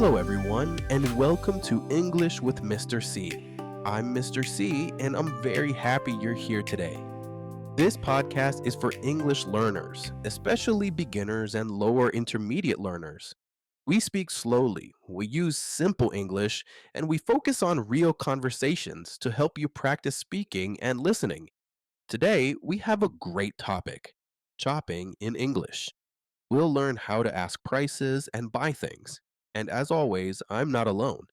Hello, everyone, and welcome to English with Mr. C. I'm Mr. C, and I'm very happy you're here today. This podcast is for English learners, especially beginners and lower intermediate learners. We speak slowly, we use simple English, and we focus on real conversations to help you practice speaking and listening. Today, we have a great topic: shopping in English. We'll learn how to ask prices and buy things. And as always, I'm not alone.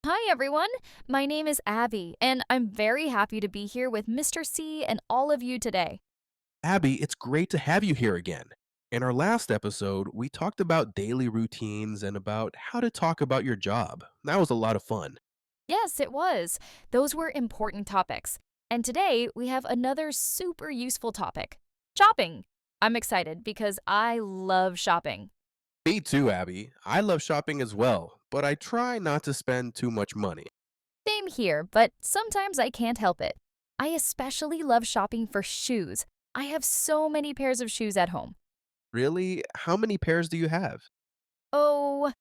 Hi, everyone. My name is Abby, and I'm very happy to be here with Mr. C and all of you today. Abby, it's great to have you here again. In our last episode, we talked about daily routines and about how to talk about your job. That was a lot of fun. Yes, it was. Those were important topics. And today we have another super useful topic: shopping. I'm excited because I love shopping. Me too, Abby. I love shopping as well, but I try not to spend too much money. Same here, but sometimes I can't help it. I especially love shopping for shoes. I have so many pairs of shoes at home. Really? How many pairs do you have? Oh,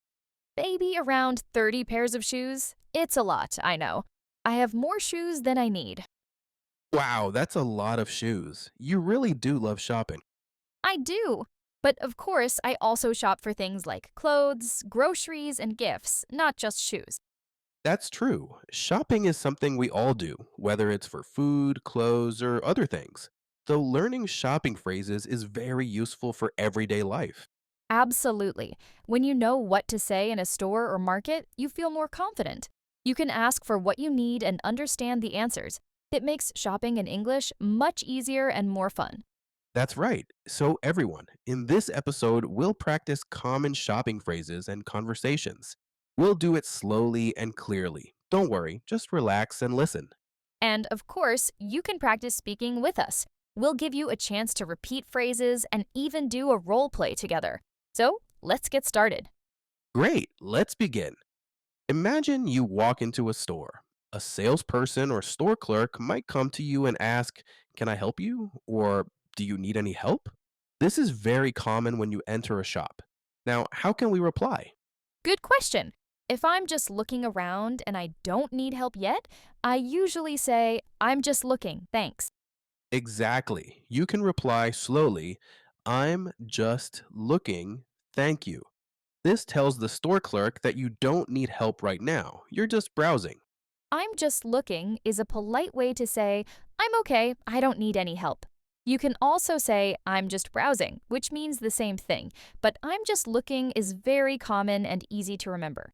maybe around 30 pairs of shoes. It's a lot, I know. I have more shoes than I need. Wow, that's a lot of shoes. You really do love shopping. I do. But of course, I also shop for things like clothes, groceries, and gifts, not just shoes. That's true. Shopping is something we all do, whether it's for food, clothes, or other things. So, learning shopping phrases is very useful for everyday life. Absolutely. When you know what to say in a store or market, you feel more confident. You can ask for what you need and understand the answers. It makes shopping in English much easier and more fun. That's right. So, everyone, in this episode, we'll practice common shopping phrases and conversations. We'll do it slowly and clearly. Don't worry, just relax and listen. And of course, you can practice speaking with us. We'll give you a chance to repeat phrases and even do a role play together. So, let's get started. Great, let's begin. Imagine you walk into a store. A salesperson or store clerk might come to you and ask, "Can I help you?" Or, "Do you need any help?" This is very common when you enter a shop. Now, how can we reply? Good question. If I'm just looking around and I don't need help yet, I usually say, I'm just looking, thanks. Exactly. You can reply slowly, "I'm just looking, thank you." This tells the store clerk that you don't need help right now. You're just browsing. I'm just looking is a polite way to say, I'm okay, I don't need any help. You can also say, I'm just browsing, which means the same thing, but I'm just looking is very common and easy to remember.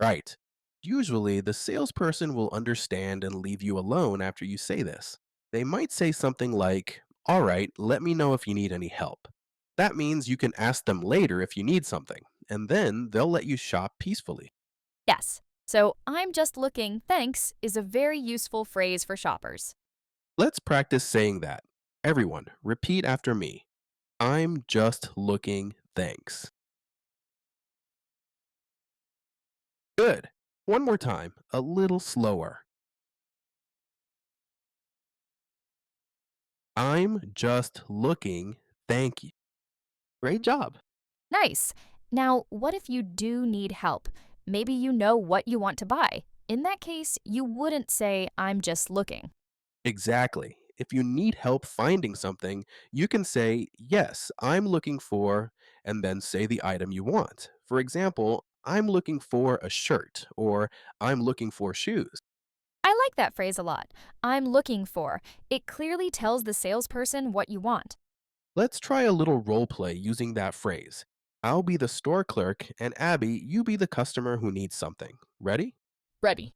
Right. Usually, the salesperson will understand and leave you alone after you say this. They might say something like, "All right, let me know if you need any help." That means you can ask them later if you need something, and then they'll let you shop peacefully. Yes, so I'm just looking, thanks is a very useful phrase for shoppers. Let's practice saying that. Everyone, repeat after me. "I'm just looking, thanks." Good. One more time, a little slower. "I'm just looking, thank you." Great job. Nice. Now, what if you do need help? Maybe you know what you want to buy. In that case, you wouldn't say, I'm just looking. Exactly. If you need help finding something, you can say, "Yes, I'm looking for," and then say the item you want. For example, "I'm looking for a shirt," or "I'm looking for shoes." I like that phrase a lot. I'm looking for. It clearly tells the salesperson what you want. Let's try a little role play using that phrase. I'll be the store clerk, and Abby, you be the customer who needs something. Ready? Ready.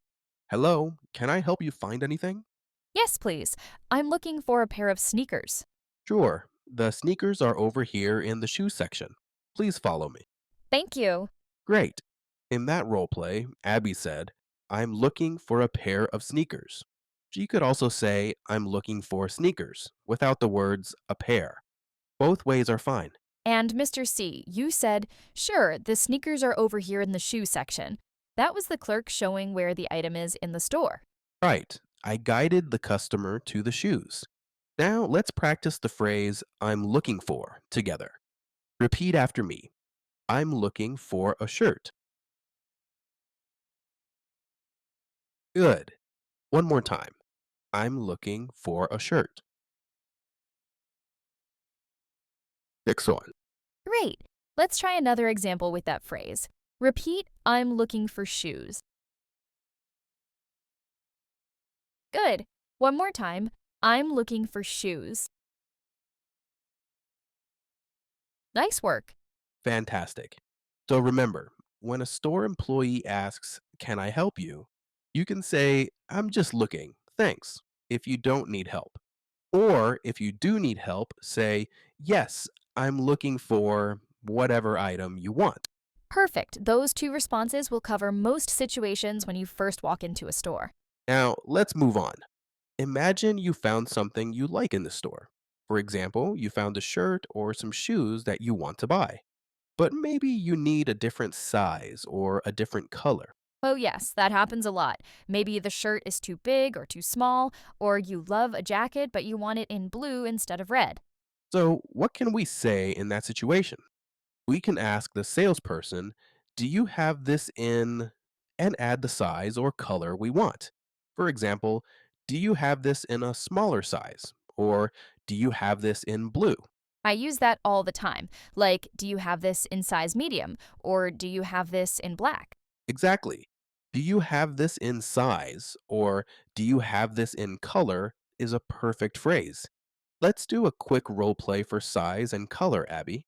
"Hello, can I help you find anything?" Yes, please. I'm looking for a pair of sneakers. "Sure. The sneakers are over here in the shoe section. Please follow me." Thank you. Great. In that role play, Abby said, "I'm looking for a pair of sneakers." She could also say, "I'm looking for sneakers," without the words "a pair." Both ways are fine. And Mr. C, you said, sure, the sneakers are over here in the shoe section. That was the clerk showing where the item is in the store. Right. I guided the customer to the shoes. Now let's practice the phrase "I'm looking for" together. Repeat after me. "I'm looking for a shirt." Good. One more time. I'm looking for a shirt. Excellent. Great. Let's try another example with that phrase. Repeat, I'm looking for shoes. Good. One more time. I'm looking for shoes. Nice work. Fantastic. So remember, when a store employee asks, "Can I help you?" you can say, "I'm just looking. Thanks," if you don't need help. Or if you do need help, say, "Yes, I'm looking for whatever item you want." Perfect. Those two responses will cover most situations when you first walk into a store. Now, let's move on. Imagine you found something you like in the store. For example, you found a shirt or some shoes that you want to buy, but maybe you need a different size or a different color. Oh, yes, that happens a lot. Maybe the shirt is too big or too small, or you love a jacket but you want it in blue instead of red. So, what can we say in that situation? We can ask the salesperson, "Do you have this in?" and add the size or color we want. For example, "Do you have this in a smaller size?" or "Do you have this in blue?" I use that all the time. Like, do you have this in size medium? Or do you have this in black? Exactly. "Do you have this in size?" or "Do you have this in color?" is a perfect phrase. Let's do a quick role play for size and color, Abby.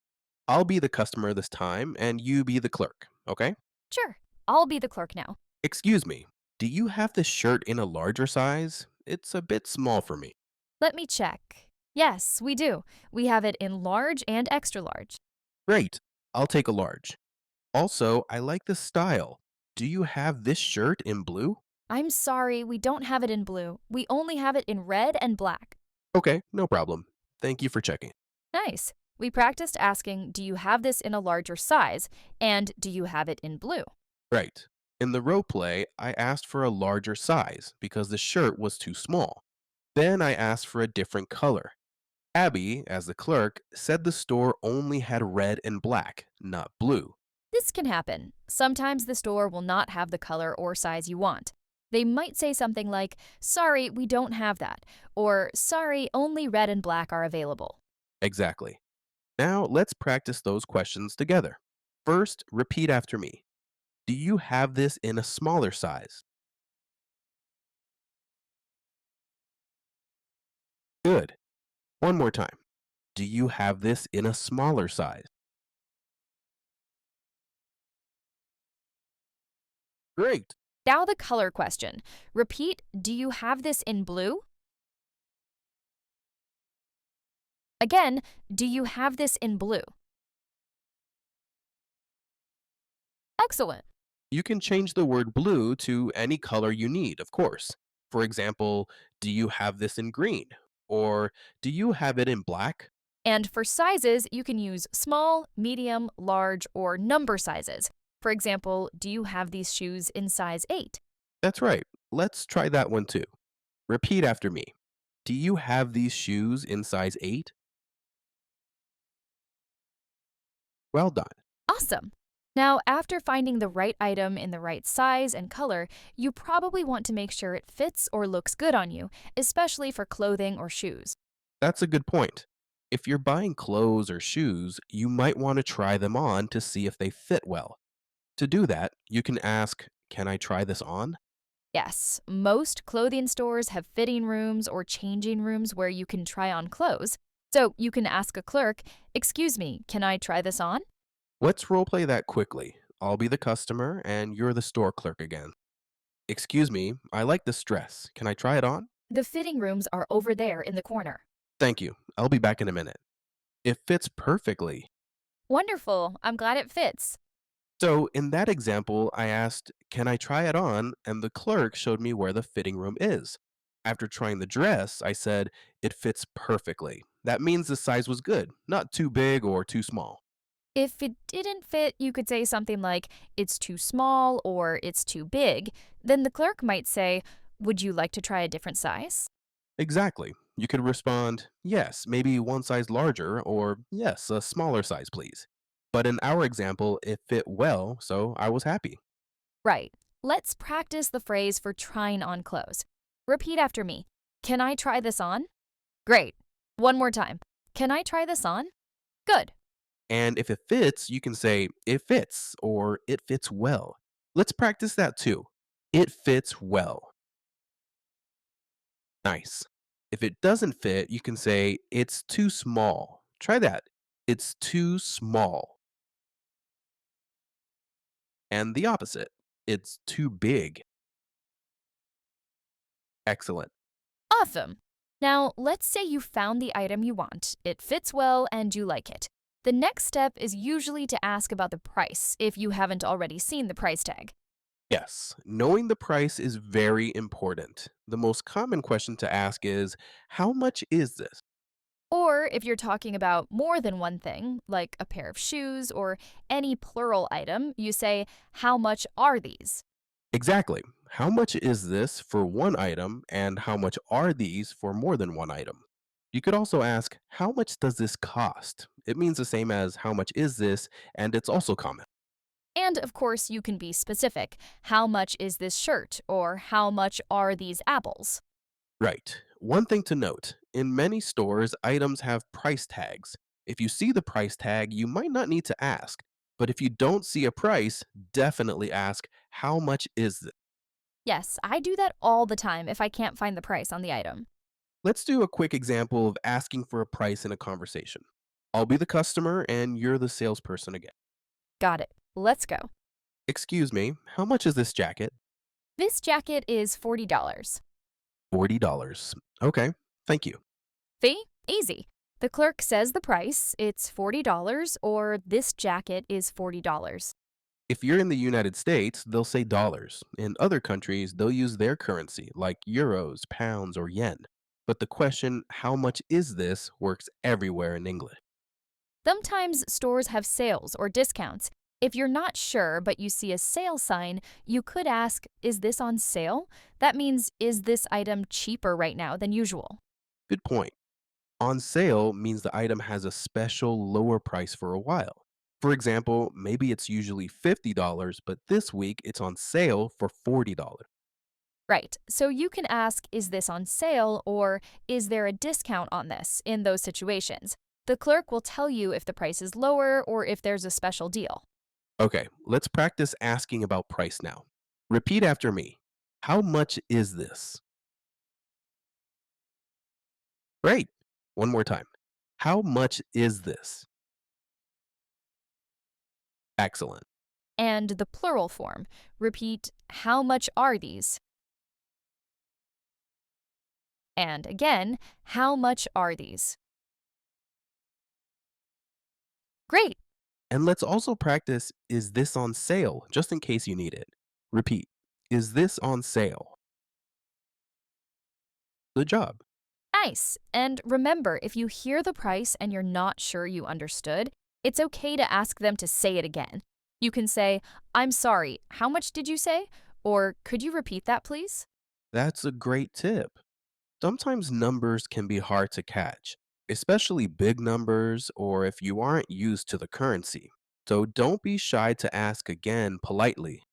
I'll be the customer this time and you be the clerk, okay? Sure, I'll be the clerk now. Excuse me, do you have this shirt in a larger size? It's a bit small for me. Let me check. Yes, we do. We have it in large and extra large. Great, I'll take a large. Also, I like the style. Do you have this shirt in blue? I'm sorry, we don't have it in blue. We only have it in red and black. Okay, no problem. Thank you for checking. Nice. We practiced asking, do you have this in a larger size? And do you have it in blue? Right. In the role play, I asked for a larger size because the shirt was too small. Then I asked for a different color. Abby, as the clerk, said the store only had red and black, not blue. This can happen. Sometimes the store will not have the color or size you want. They might say something like, sorry, we don't have that, or sorry, only red and black are available. Exactly. Now let's practice those questions together. First, repeat after me. Do you have this in a smaller size? Good. One more time. Do you have this in a smaller size? Great. Now the color question. Repeat, do you have this in blue? Again, do you have this in blue? Excellent. You can change the word blue to any color you need, of course. For example, do you have this in green? Or do you have it in black? And for sizes, you can use small, medium, large, or number sizes. For example, do you have these shoes in size 8? That's right. Let's try that one too. Repeat after me. Do you have these shoes in size 8? Well done. Awesome. Now, after finding the right item in the right size and color, you probably want to make sure it fits or looks good on you, especially for clothing or shoes. That's a good point. If you're buying clothes or shoes, you might want to try them on to see if they fit well. To do that, you can ask, "Can I try this on?" Yes, most clothing stores have fitting rooms or changing rooms where you can try on clothes. So you can ask a clerk, excuse me, can I try this on? Let's roleplay that quickly. I'll be the customer and you're the store clerk again. "Excuse me, I like this dress. Can I try it on?" The fitting rooms are over there in the corner. "Thank you. I'll be back in a minute." It fits perfectly. Wonderful, I'm glad it fits. So, in that example, I asked, "Can I try it on?" and the clerk showed me where the fitting room is. After trying the dress, I said, "It fits perfectly." That means the size was good, not too big or too small. If it didn't fit, you could say something like, it's too small or it's too big. Then the clerk might say, would you like to try a different size? Exactly. You could respond, "Yes, maybe one size larger," or "Yes, a smaller size, please." But in our example, it fit well, so I was happy. Right. Let's practice the phrase for trying on clothes. Repeat after me. Can I try this on? Great. One more time. Can I try this on? Good. And if it fits, you can say, it fits or it fits well. Let's practice that too. It fits well. Nice. If it doesn't fit, you can say, it's too small. Try that. It's too small. And the opposite. It's too big. Excellent. Awesome. Now, let's say you found the item you want, it fits well, and you like it. The next step is usually to ask about the price if you haven't already seen the price tag. Yes, knowing the price is very important. The most common question to ask is, how much is this? Or if you're talking about more than one thing, like a pair of shoes or any plural item, you say, how much are these? Exactly. How much is this for one item, and how much are these for more than one item? You could also ask, how much does this cost? It means the same as how much is this, and it's also common. And of course, you can be specific. How much is this shirt? Or how much are these apples? Right. One thing to note, in many stores, items have price tags. If you see the price tag, you might not need to ask. But if you don't see a price, definitely ask, how much is this? Yes, I do that all the time if I can't find the price on the item. Let's do a quick example of asking for a price in a conversation. I'll be the customer and you're the salesperson again. Got it. Let's go. Excuse me, how much is this jacket? This jacket is $40. $40. Okay, thank you. Fee? Easy. The clerk says the price, it's $40, or this jacket is $40. If you're in the United States, they'll say dollars. In other countries, they'll use their currency, like euros, pounds, or yen. But the question, how much is this, works everywhere in English. Sometimes stores have sales or discounts. If you're not sure but you see a sale sign, you could ask, is this on sale? That means, is this item cheaper right now than usual? Good point. On sale means the item has a special lower price for a while. For example, maybe it's usually $50, but this week it's on sale for $40. Right, so you can ask, is this on sale or is there a discount on this in those situations? The clerk will tell you if the price is lower or if there's a special deal. Okay, let's practice asking about price now. Repeat after me. How much is this? Great. One more time. How much is this? Excellent. And the plural form. Repeat, how much are these? And again, how much are these? Great. And let's also practice, is this on sale, just in case you need it. Repeat. Is this on sale? Good job. Nice. And remember, if you hear the price and you're not sure you understood, it's okay to ask them to say it again. You can say, I'm sorry, how much did you say? Or could you repeat that, please? That's a great tip. Sometimes numbers can be hard to catch, especially big numbers or if you aren't used to the currency. So don't be shy to ask again politely.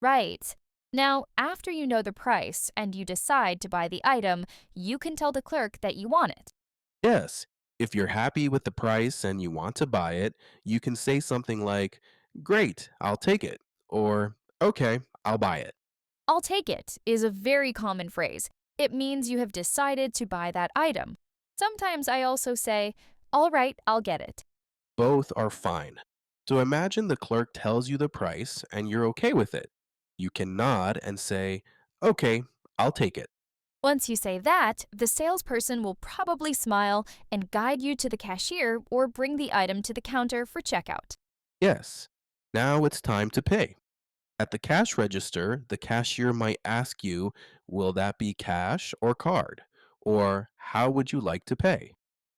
Right. Now, after you know the price and you decide to buy the item, you can tell the clerk that you want it. Yes, if you're happy with the price and you want to buy it, you can say something like, great, I'll take it, or okay, I'll buy it. I'll take it is a very common phrase. It means you have decided to buy that item. Sometimes I also say, all right, I'll get it. Both are fine. So imagine the clerk tells you the price and you're okay with it. You can nod and say, okay, I'll take it. Once you say that, the salesperson will probably smile and guide you to the cashier or bring the item to the counter for checkout. Yes, now it's time to pay. At the cash register, the cashier might ask you, will that be cash or card? Or how would you like to pay?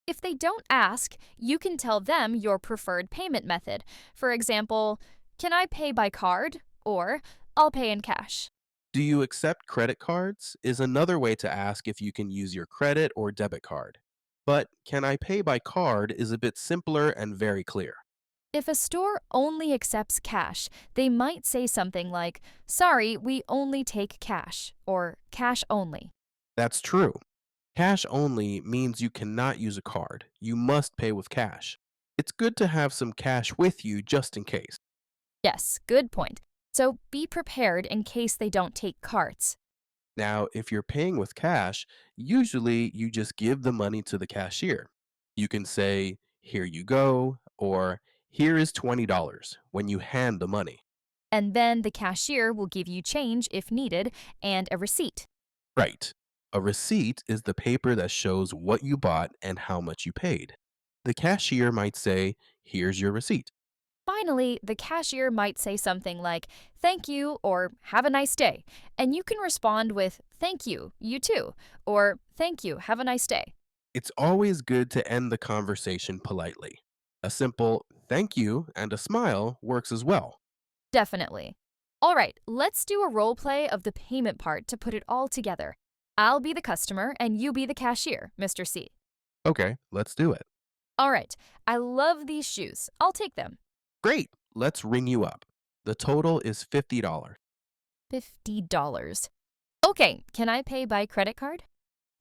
If they don't ask, you can tell them your preferred payment method. For example, can I pay by card? Or I'll pay in cash. Do you accept credit cards? Is another way to ask if you can use your credit or debit card. But can I pay by card is a bit simpler and very clear. If a store only accepts cash, they might say something like, "Sorry, we only take cash," or "cash only." That's true. Cash only means you cannot use a card. You must pay with cash. It's good to have some cash with you just in case. Yes, good point. So be prepared in case they don't take cards. Now, if you're paying with cash, usually you just give the money to the cashier. You can say, "Here you go," or "Here is $20" when you hand the money. And then the cashier will give you change if needed and a receipt. Right. A receipt is the paper that shows what you bought and how much you paid. The cashier might say, "Here's your receipt." Finally, the cashier might say something like, "Thank you," or "Have a nice day." And you can respond with, "Thank you, you too," or "Thank you, have a nice day." It's always good to end the conversation politely. A simple "thank you" and a smile works as well. Definitely. All right, let's do a role play of the payment part to put it all together. I'll be the customer and you be the cashier, Mr. C. Okay, let's do it. All right, I love these shoes. I'll take them. Great, let's ring you up. The total is $50. $50. Okay, can I pay by credit card?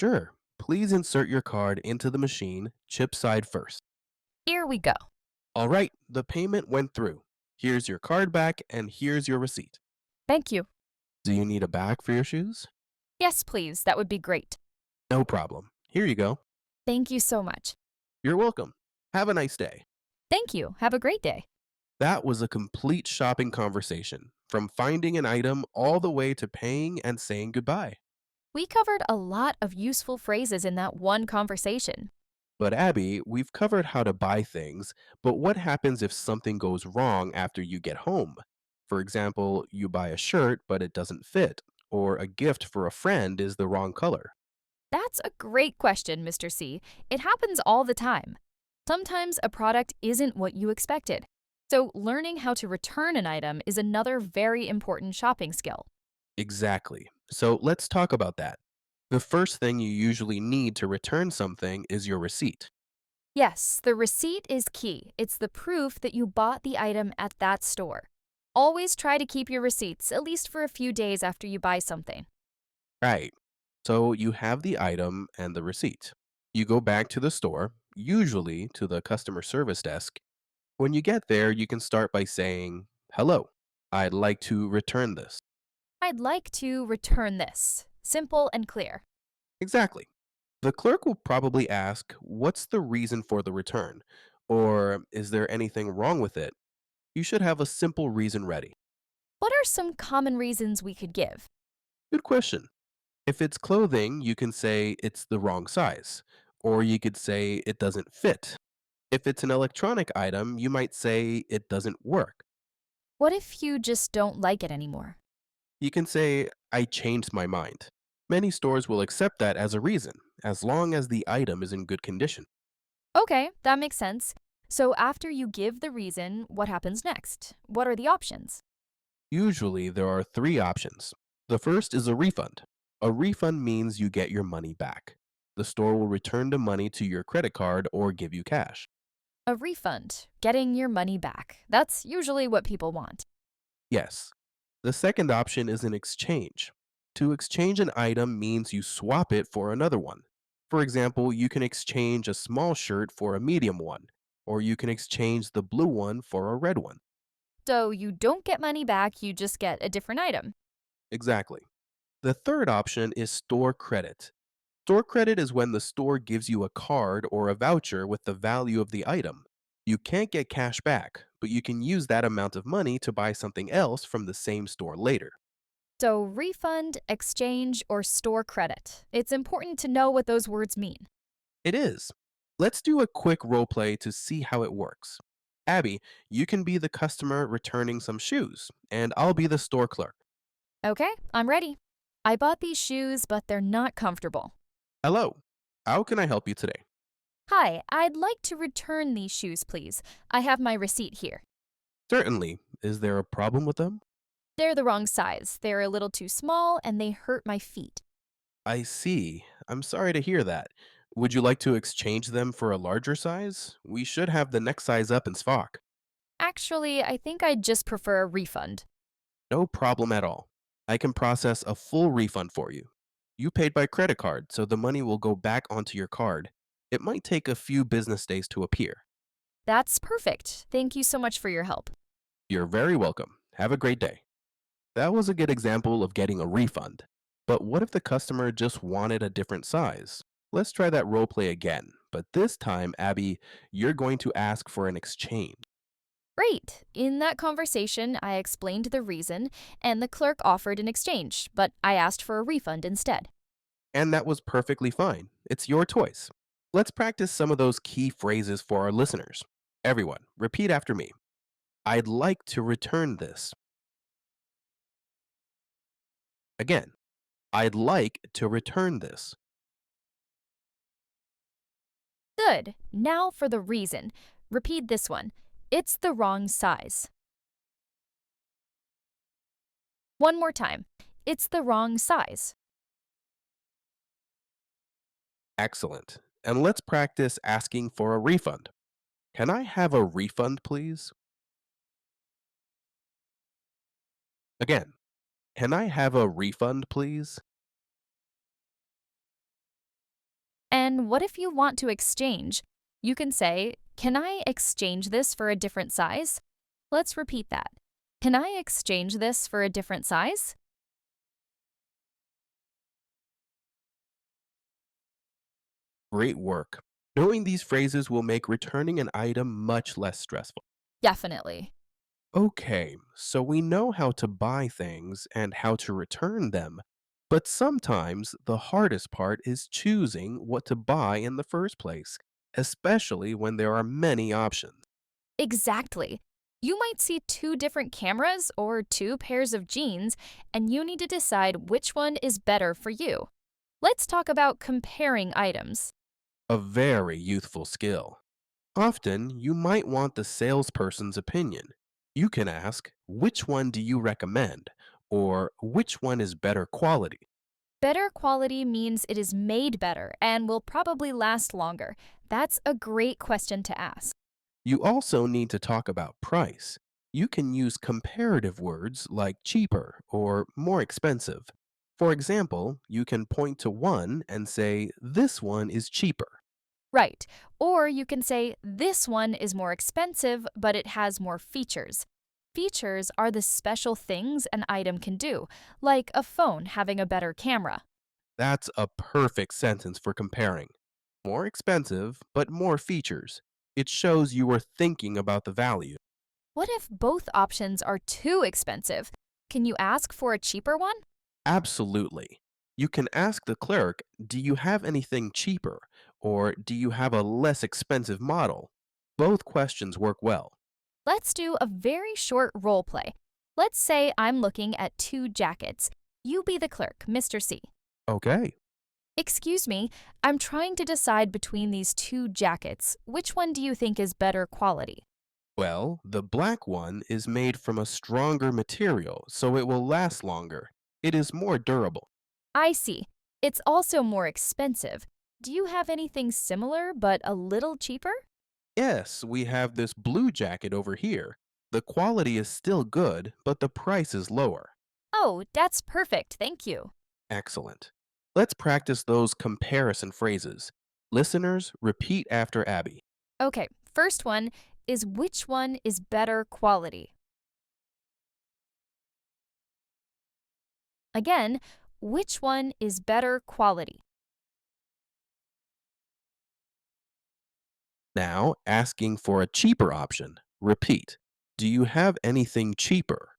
Sure, please insert your card into the machine, chip side first. Here we go. All right, the payment went through. Here's your card back and here's your receipt. Thank you. Do you need a bag for your shoes? Yes, please. That would be great. No problem. Here you go. Thank you so much. You're welcome. Have a nice day. Thank you. Have a great day. That was a complete shopping conversation, from finding an item all the way to paying and saying goodbye. We covered a lot of useful phrases in that one conversation. But Abby, we've covered how to buy things, but what happens if something goes wrong after you get home? For example, you buy a shirt, but it doesn't fit, or a gift for a friend is the wrong color. That's a great question, Mr. C. It happens all the time. Sometimes a product isn't what you expected. So, learning how to return an item is another very important shopping skill. Exactly. So let's talk about that. The first thing you usually need to return something is your receipt. Yes, the receipt is key. It's the proof that you bought the item at that store. Always try to keep your receipts, at least for a few days after you buy something. Right. So you have the item and the receipt. You go back to the store, usually to the customer service desk. When you get there, you can start by saying, "Hello, I'd like to return this." I'd like to return this. Simple and clear. Exactly. The clerk will probably ask, "What's the reason for the return?" Or, "Is there anything wrong with it?" You should have a simple reason ready. What are some common reasons we could give? Good question. If it's clothing, you can say it's the wrong size, or you could say it doesn't fit. If it's an electronic item, you might say it doesn't work. What if you just don't like it anymore? You can say, "I changed my mind." Many stores will accept that as a reason, as long as the item is in good condition. Okay, that makes sense. So after you give the reason, what happens next? What are the options? Usually, there are three options. The first is a refund. A refund means you get your money back. The store will return the money to your credit card or give you cash. A refund, getting your money back. That's usually what people want. Yes. The second option is an exchange. To exchange an item means you swap it for another one. For example, you can exchange a small shirt for a medium one, or you can exchange the blue one for a red one. So you don't get money back, you just get a different item. Exactly. The third option is store credit. Store credit is when the store gives you a card or a voucher with the value of the item. You can't get cash back, but you can use that amount of money to buy something else from the same store later. So refund, exchange, or store credit. It's important to know what those words mean. It is. Let's do a quick role play to see how it works. Abby, you can be the customer returning some shoes, and I'll be the store clerk. Okay, I'm ready. I bought these shoes, but they're not comfortable. Hello, how can I help you today? Hi, I'd like to return these shoes, please. I have my receipt here. Certainly. Is there a problem with them? They're the wrong size. They're a little too small and they hurt my feet. I see. I'm sorry to hear that. Would you like to exchange them for a larger size? We should have the next size up in stock. Actually, I think I'd just prefer a refund. No problem at all. I can process a full refund for you. You paid by credit card, so the money will go back onto your card. It might take a few business days to appear. That's perfect. Thank you so much for your help. You're very welcome. Have a great day. That was a good example of getting a refund. But what if the customer just wanted a different size? Let's try that role play again. But this time, Abby, you're going to ask for an exchange. Great. In that conversation, I explained the reason, and the clerk offered an exchange, but I asked for a refund instead. And that was perfectly fine. It's your choice. Let's practice some of those key phrases for our listeners. Everyone, repeat after me. I'd like to return this. Again, I'd like to return this. Good. Now for the reason. Repeat this one. It's the wrong size. One more time. It's the wrong size. Excellent. And let's practice asking for a refund. Can I have a refund, please? Again, can I have a refund, please? And what if you want to exchange? You can say, can I exchange this for a different size? Let's repeat that. Can I exchange this for a different size? Great work. Knowing these phrases will make returning an item much less stressful. Definitely. Okay, so we know how to buy things and how to return them, but sometimes the hardest part is choosing what to buy in the first place, especially when there are many options. Exactly. You might see two different cameras or two pairs of jeans, and you need to decide which one is better for you. Let's talk about comparing items. A very youthful skill. Often, you might want the salesperson's opinion. You can ask, which one do you recommend? Or which one is better quality? Better quality means it is made better and will probably last longer. That's a great question to ask. You also need to talk about price. You can use comparative words like cheaper or more expensive. For example, you can point to one and say, this one is cheaper. Right. Or you can say, this one is more expensive, but it has more features. Features are the special things an item can do, like a phone having a better camera. That's a perfect sentence for comparing. More expensive, but more features. It shows you were thinking about the value. What if both options are too expensive? Can you ask for a cheaper one? Absolutely. You can ask the clerk, do you have anything cheaper? Or do you have a less expensive model? Both questions work well. Let's do a very short role play. Let's say I'm looking at two jackets. You be the clerk, Mr. C. Okay. Excuse me, I'm trying to decide between these two jackets. Which one do you think is better quality? Well, the black one is made from a stronger material, so it will last longer. It is more durable. I see. It's also more expensive. Do you have anything similar but a little cheaper? Yes, we have this blue jacket over here. The quality is still good, but the price is lower. Oh, that's perfect, thank you. Excellent. Let's practice those comparison phrases. Listeners, repeat after Abby. Okay, first one is which one is better quality? Again, which one is better quality? Now, asking for a cheaper option. Repeat. Do you have anything cheaper?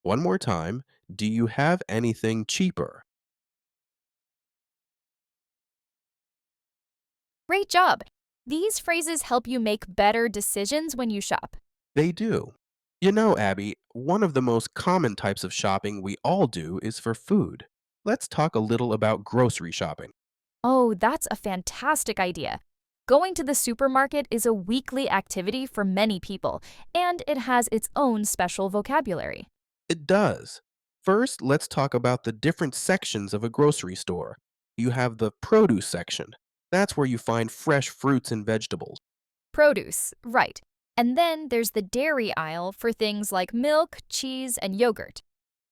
One more time. Do you have anything cheaper? Great job! These phrases help you make better decisions when you shop. They do. You know, Abby, one of the most common types of shopping we all do is for food. Let's talk a little about grocery shopping. Oh, that's a fantastic idea. Going to the supermarket is a weekly activity for many people, and it has its own special vocabulary. It does. First, let's talk about the different sections of a grocery store. You have the produce section. That's where you find fresh fruits and vegetables. Produce, right. And then there's the dairy aisle for things like milk, cheese, and yogurt.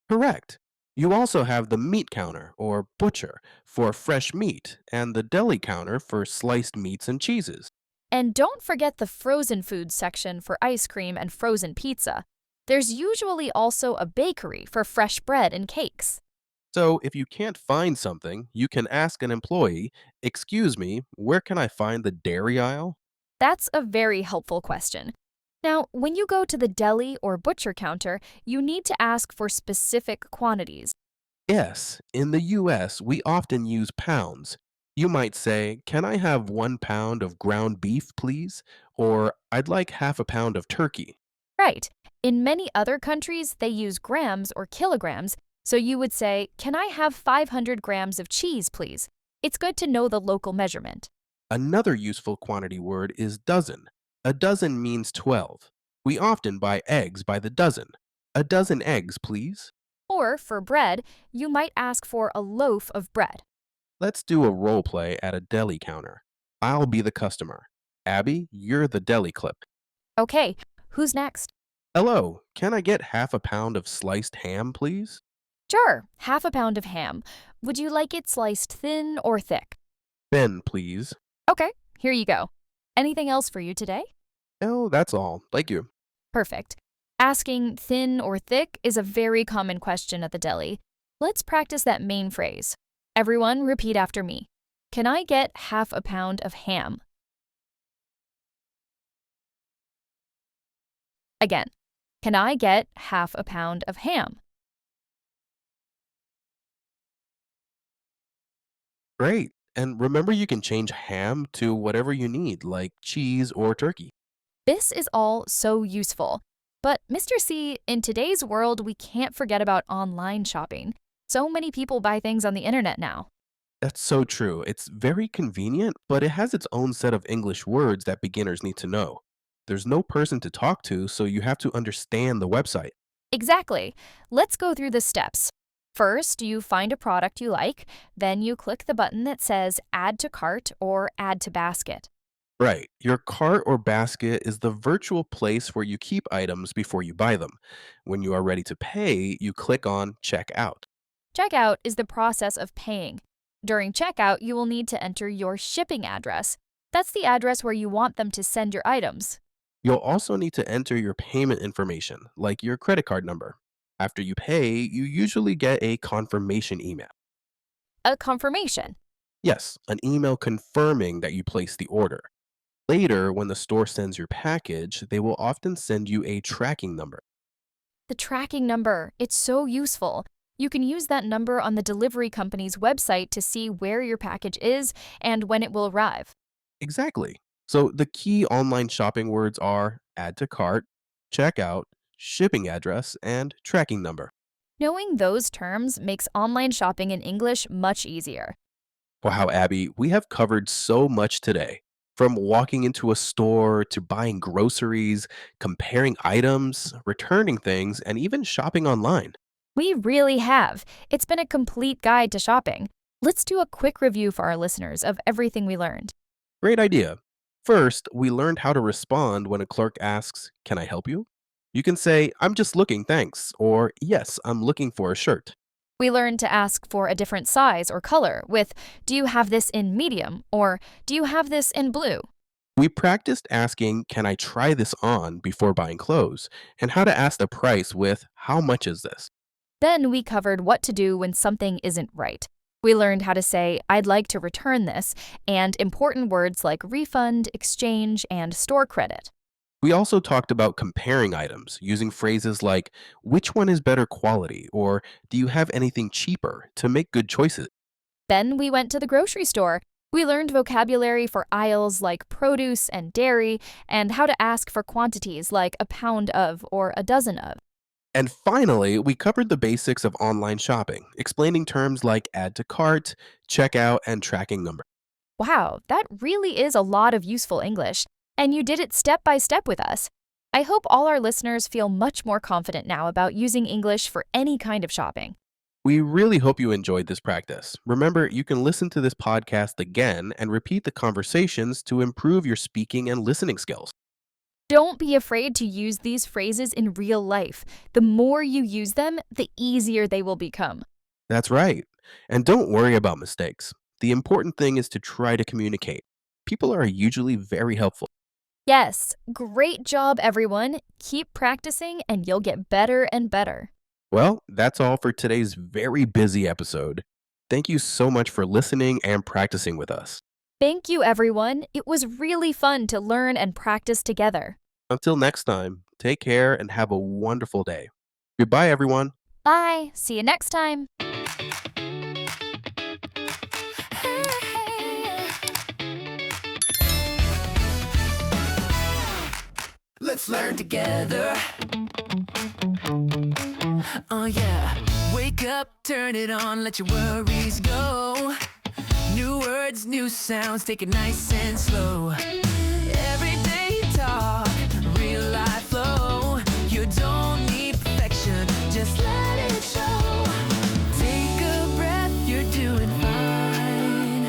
Correct. You also have the meat counter or butcher for fresh meat and the deli counter for sliced meats and cheeses. And don't forget the frozen food section for ice cream and frozen pizza. There's usually also a bakery for fresh bread and cakes. So if you can't find something, you can ask an employee, "Excuse me, where can I find the dairy aisle?" That's a very helpful question. Now, when you go to the deli or butcher counter, you need to ask for specific quantities. Yes, in the US, we often use pounds. You might say, "Can I have 1 pound of ground beef, please?" Or, "I'd like half a pound of turkey." Right. In many other countries, they use grams or kilograms, so you would say, "Can I have 500 grams of cheese, please?" It's good to know the local measurement. Another useful quantity word is dozen. A dozen means 12. We often buy eggs by the dozen. "A dozen eggs, please." Or for bread, you might ask for a loaf of bread. Let's do a role play at a deli counter. I'll be the customer. Abby, you're the deli clip. Okay, who's next? "Hello, can I get half a pound of sliced ham, please?" Sure, half a pound of ham. Would you like it sliced thin or thick? "Ben, please." Okay, here you go. Anything else for you today? "Oh, that's all. Thank you." Perfect. Asking thin or thick is a very common question at the deli. Let's practice that main phrase. Everyone, repeat after me. Can I get half a pound of ham? Again, can I get half a pound of ham? Great. And remember, you can change ham to whatever you need, like cheese or turkey. This is all so useful. But, Mr. C, in today's world, we can't forget about online shopping. So many people buy things on the internet now. That's so true. It's very convenient, but it has its own set of English words that beginners need to know. There's no person to talk to, so you have to understand the website. Exactly. Let's go through the steps. First, you find a product you like, then you click the button that says Add to Cart or Add to Basket. Right. Your cart or basket is the virtual place where you keep items before you buy them. When you are ready to pay, you click on Check Out. Checkout is the process of paying. During checkout, you will need to enter your shipping address. That's the address where you want them to send your items. You'll also need to enter your payment information, like your credit card number. After you pay, you usually get a confirmation email. A confirmation. Yes, an email confirming that you placed the order. Later, when the store sends your package, they will often send you a tracking number. The tracking number. It's so useful. You can use that number on the delivery company's website to see where your package is and when it will arrive. Exactly. So the key online shopping words are add to cart, checkout, shipping address, and tracking number. Knowing those terms makes online shopping in English much easier. Wow, Abby, we have covered so much today. From walking into a store to buying groceries, comparing items, returning things, and even shopping online. We really have. It's been a complete guide to shopping. Let's do a quick review for our listeners of everything we learned. Great idea. First, we learned how to respond when a clerk asks, "Can I help you?" You can say, "I'm just looking, thanks," or "Yes, I'm looking for a shirt." We learned to ask for a different size or color with, "Do you have this in medium?" or "Do you have this in blue?" We practiced asking, "Can I try this on?" before buying clothes, and how to ask the price with, "How much is this?" Then we covered what to do when something isn't right. We learned how to say, "I'd like to return this," and important words like refund, exchange, and store credit. We also talked about comparing items using phrases like, "Which one is better quality?" or "Do you have anything cheaper?" to make good choices. Then we went to the grocery store. We learned vocabulary for aisles like produce and dairy, and how to ask for quantities like a pound of or a dozen of. And finally, we covered the basics of online shopping, explaining terms like add to cart, checkout, and tracking number. Wow, that really is a lot of useful English, and you did it step by step with us. I hope all our listeners feel much more confident now about using English for any kind of shopping. We really hope you enjoyed this practice. Remember, you can listen to this podcast again and repeat the conversations to improve your speaking and listening skills. Don't be afraid to use these phrases in real life. The more you use them, the easier they will become. That's right. And don't worry about mistakes. The important thing is to try to communicate. People are usually very helpful. Yes, great job, everyone. Keep practicing and you'll get better and better. Well, that's all for today's very busy episode. Thank you so much for listening and practicing with us. Thank you, everyone. It was really fun to learn and practice together. Until next time, take care and have a wonderful day. Goodbye, everyone. Bye. See you next time. Let's learn together. Oh yeah. Wake up, turn it on, let your worries go. New words, new sounds, take it nice and slow. Everyday talk, real life flow. You don't need perfection, just let it show. Take a breath, you're doing fine.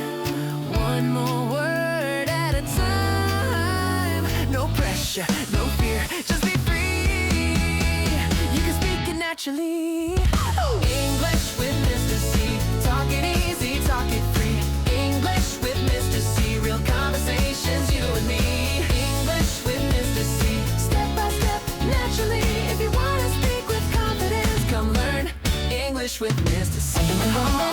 One more word at a time. No pressure, no fear, just be free. You can speak it naturally. English with Mr. C. Talk it easy, talk it free. English with Mr. C. Real conversations, you and me. English with Mr. C. Step by step, naturally. If you want to speak with confidence, come learn English with Mr. C.